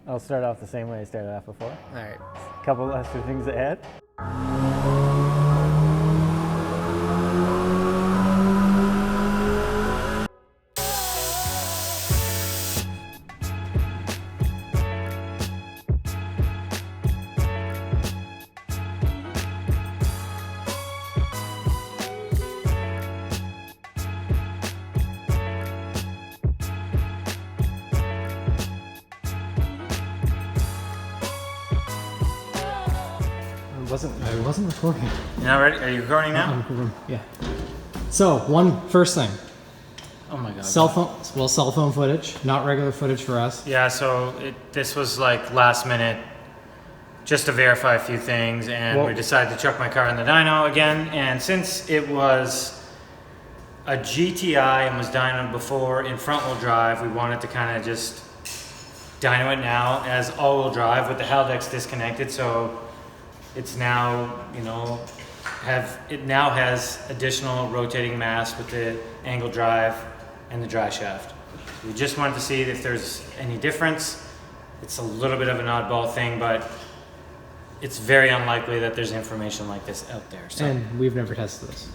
I'll start off the same way I started off before. All right. A couple lesser things to add. I wasn't recording. You're not ready? Are you recording now? Yeah. So, first thing. Oh my god. Cell phone footage, not regular footage for us. Yeah, so this was like last minute, just to verify a few things, and we decided to chuck my car in the dyno again. And since it was a GTI and was dynoed before in front wheel drive, we wanted to kind of just dyno it now as all wheel drive with the haldex disconnected. So it's now, it now has additional rotating mass with the angle drive and the dry shaft. We just wanted to see if there's any difference. It's a little bit of an oddball thing, but it's very unlikely that there's information like this out there. So. And we've never tested this.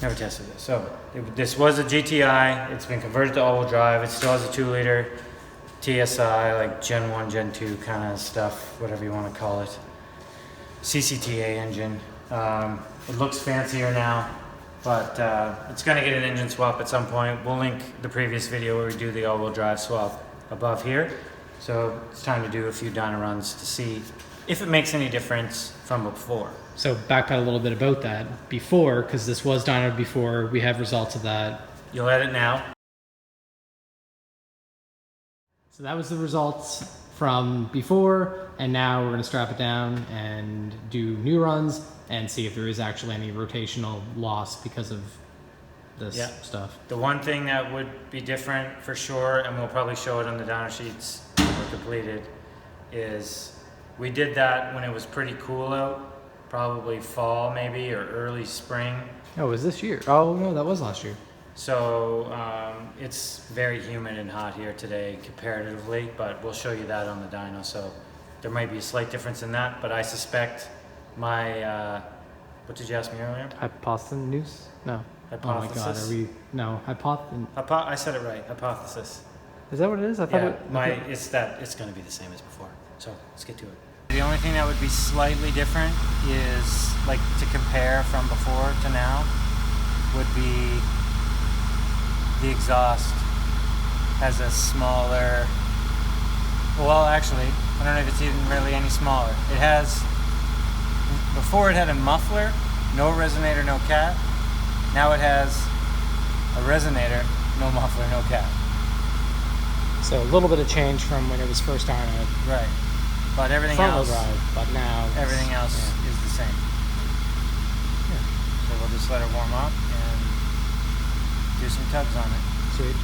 Never tested this. So this was a GTI. It's been converted to all-wheel drive. It still has a 2-liter TSI, like Gen 1, Gen 2 kind of stuff, whatever you want to call it. CCTA engine. It looks fancier now, but it's going to get an engine swap at some point. We'll link the previous video where we do the all-wheel drive swap above here. So it's time to do a few dyno runs to see if it makes any difference from before. So backpedal a little bit about that. Before, because this was dynoed before, we have results of that. You'll edit now. So that was the results from before, and now we're going to strap it down and do new runs and see if there is actually any rotational loss because of this stuff. The one thing that would be different for sure, and we'll probably show it on the dyno sheets when we're completed, is we did that when it was pretty cool out, probably fall maybe or early spring. Oh, was this year? Oh no, that was last year. So it's very humid and hot here today comparatively, but we'll show you that on the dyno. So there might be a slight difference in that, but I suspect my, what did you ask me earlier? Hypotenuse? No. Hypothesis? Oh my god, are we, no, I said it right, hypothesis. Is that what it is? I thought it's going to be the same as before. So let's get to it. The only thing that would be slightly different is, like, to compare from before to now, would be the exhaust has a smaller, well actually, I don't know if it's even really any smaller. It has, before it had a muffler, no resonator, no cat. Now it has a resonator, no muffler, no cat. So a little bit of change from when it was first dynoed. Right. But everything front-wheel else, drive, but now everything else is the same. Yeah. So we'll just let it warm up and do some tugs on it. Sweet.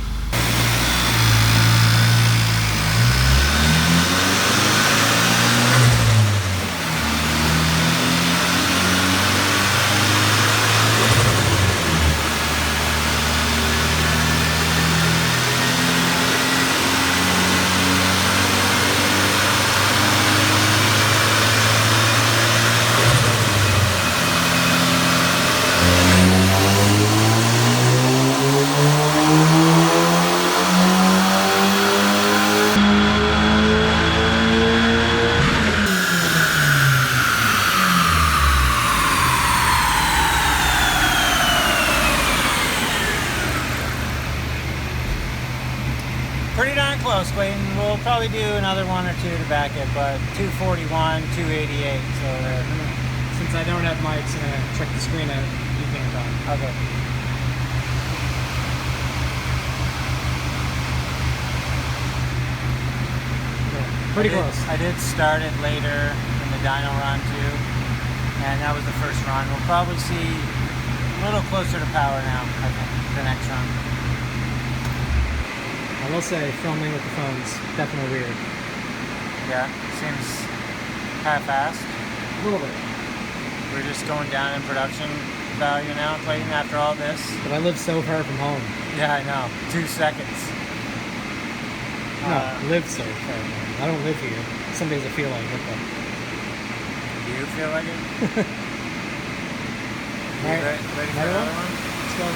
Pretty darn close, Clayton. We'll probably do another one or two to back it, but 241, 288. So since I don't have mics, I'm gonna check the screen out. You can talk. Okay. Pretty close. I did start it later in the dyno run too, and that was the first run. We'll probably see a little closer to power now, I think, the next run. I will say, filming with the phone's definitely weird. Yeah, seems kind of fast. A little bit. We're just going down in production value now, Clayton, after all this. But I live so far from home. Yeah, I know. 2 seconds. No, live so far. Man. I don't live here. Some days I feel like it, but... Do you feel like it? All right. Ready for another one? Let's go.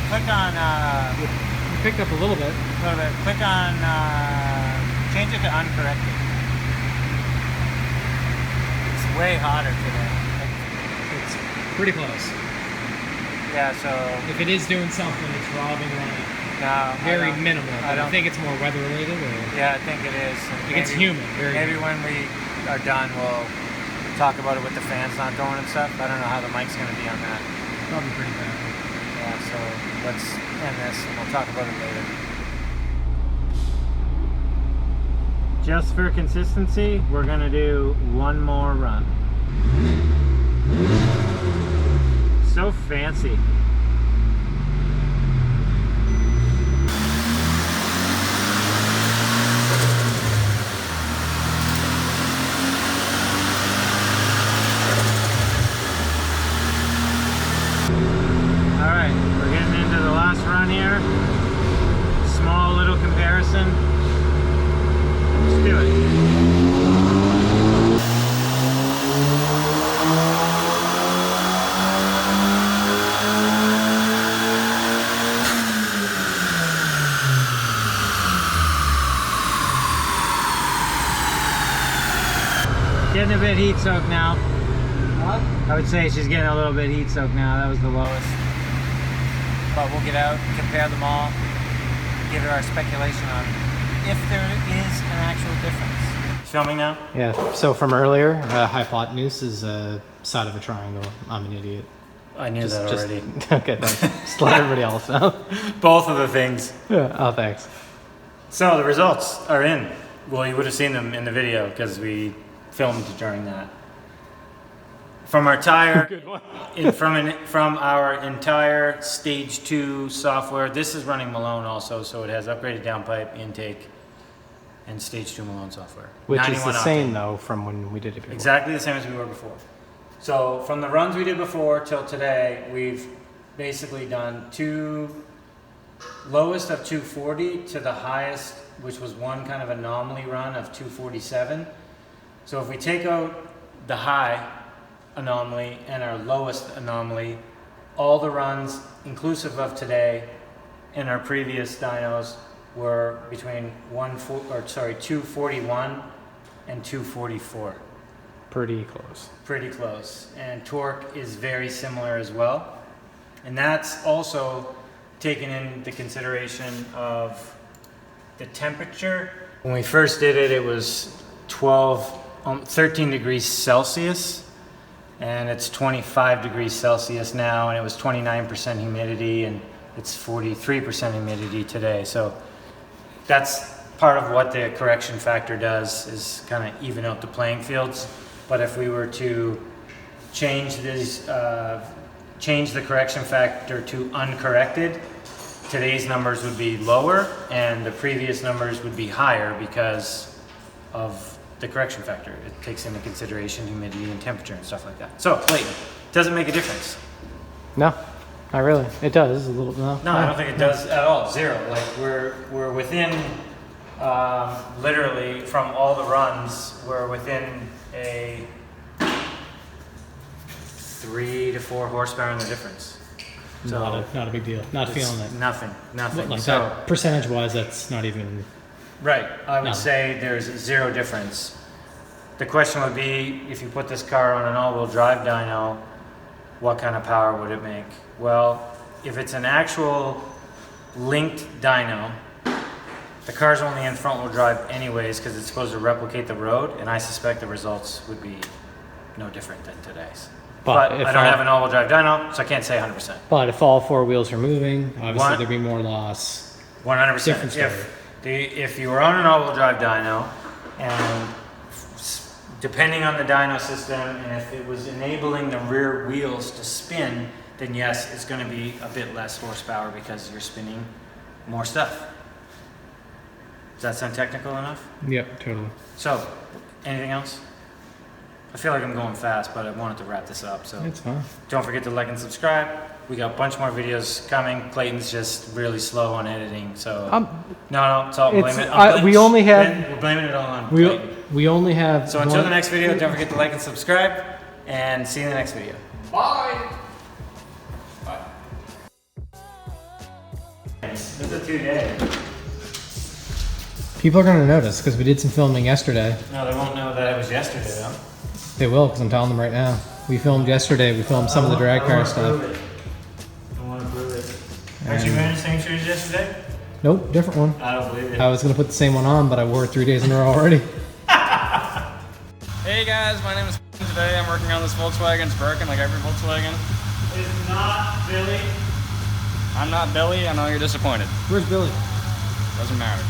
Click on, You picked up a little bit. click on, change it to uncorrected. It's way hotter today. It's pretty close. Yeah, so, If it is doing something, it's robbing like no. very minimal. I But I don't think it's more weather related, or Yeah, I think it is. And like it's human. Very Maybe human. when we are done, we'll talk about it with the fans not going and stuff. I don't know how the mic's going to be on that. Probably pretty bad. Yeah, so let's end this and we'll talk about it later. Just for consistency, we're going to do one more run. So fancy. Alright, we're getting into the last run here. Small little comparison. Let's do it. Getting a bit heat soaked now. I would say she's getting a little bit heat soaked now. That was the lowest. But we'll get out, compare them all, give it our speculation on if there is an actual difference. Filming now? Yeah. So from earlier, hypotenuse is a side of a triangle. I'm an idiot. I knew that already. Okay, thanks. Just let everybody else know. Both of the things. Yeah. Oh, thanks. So the results are in. Well, you would have seen them in the video because we filmed during that. From our tire, Good one. from our entire Stage 2 software, this is running Malone also, so it has upgraded downpipe, intake, and Stage 2 Malone software. Which is the 91 same octane. though from when we did it before. Exactly the same as we were before. So from the runs we did before till today, we've basically done lowest of 240 to the highest, which was one kind of anomaly run of 247. So if we take out the high anomaly and our lowest anomaly, all the runs inclusive of today and our previous dynos were between 241 and 244. Pretty close. Pretty close. And torque is very similar as well. And that's also taken into consideration of the temperature. When we first did it, it was 13 degrees Celsius. And it's 25 degrees Celsius now, and it was 29% humidity, and it's 43% humidity today. So that's part of what the correction factor does, is kind of even out the playing fields. But if we were to change change the correction factor to uncorrected, today's numbers would be lower, and the previous numbers would be higher because of the correction factor. It takes into consideration humidity and temperature and stuff like that. So, Clayton, doesn't make a difference. No, not really. It does a little. No, I don't think it does at all. Zero. Like we're within, literally from all the runs, we're within a 3 to 4 horsepower in the difference. So Not a big deal. Not it's feeling it. Nothing. Like So that percentage wise, that's not even. right, I would No. say there's zero difference. The question would be, if you put this car on an all-wheel drive dyno, what kind of power would it make? Well, if it's an actual linked dyno, the car's only in front-wheel drive anyways because it's supposed to replicate the road, and I suspect the results would be no different than today's. But if I don't all- have an all-wheel drive dyno, so I can't say 100%. But if all 4 wheels are moving, obviously One- there'd be more loss. 100%. Different story. If you were on an all-wheel drive dyno, and depending on the dyno system, and if it was enabling the rear wheels to spin, then yes, it's going to be a bit less horsepower because you're spinning more stuff. Does that sound technical enough? Yep, totally. So, anything else? I feel like I'm going fast, but I wanted to wrap this up. So It's fine. don't forget to like and subscribe. We got a bunch more videos coming. Clayton's just really slow on editing, so no, it's all It's- blame it. we only have- We're blaming it all on Clayton. We only have. So until the next video, don't forget to like and subscribe, and see you in the next video. Bye. This is a 2-day. People are gonna notice because we did some filming yesterday. No, they won't know that it was yesterday, though. They will because I'm telling them right now. We filmed yesterday. We filmed some of the drag car stuff. I want to prove it. Aren't you wearing the same shoes yesterday? Nope, different one. I don't believe it. I was gonna put the same one on, but I wore it 3 days in a row already. Hey guys, my name is today. I'm working on this Volkswagen. It's broken like every Volkswagen. It's not Billy. I'm not Billy. I know you're disappointed. Where's Billy? Doesn't matter.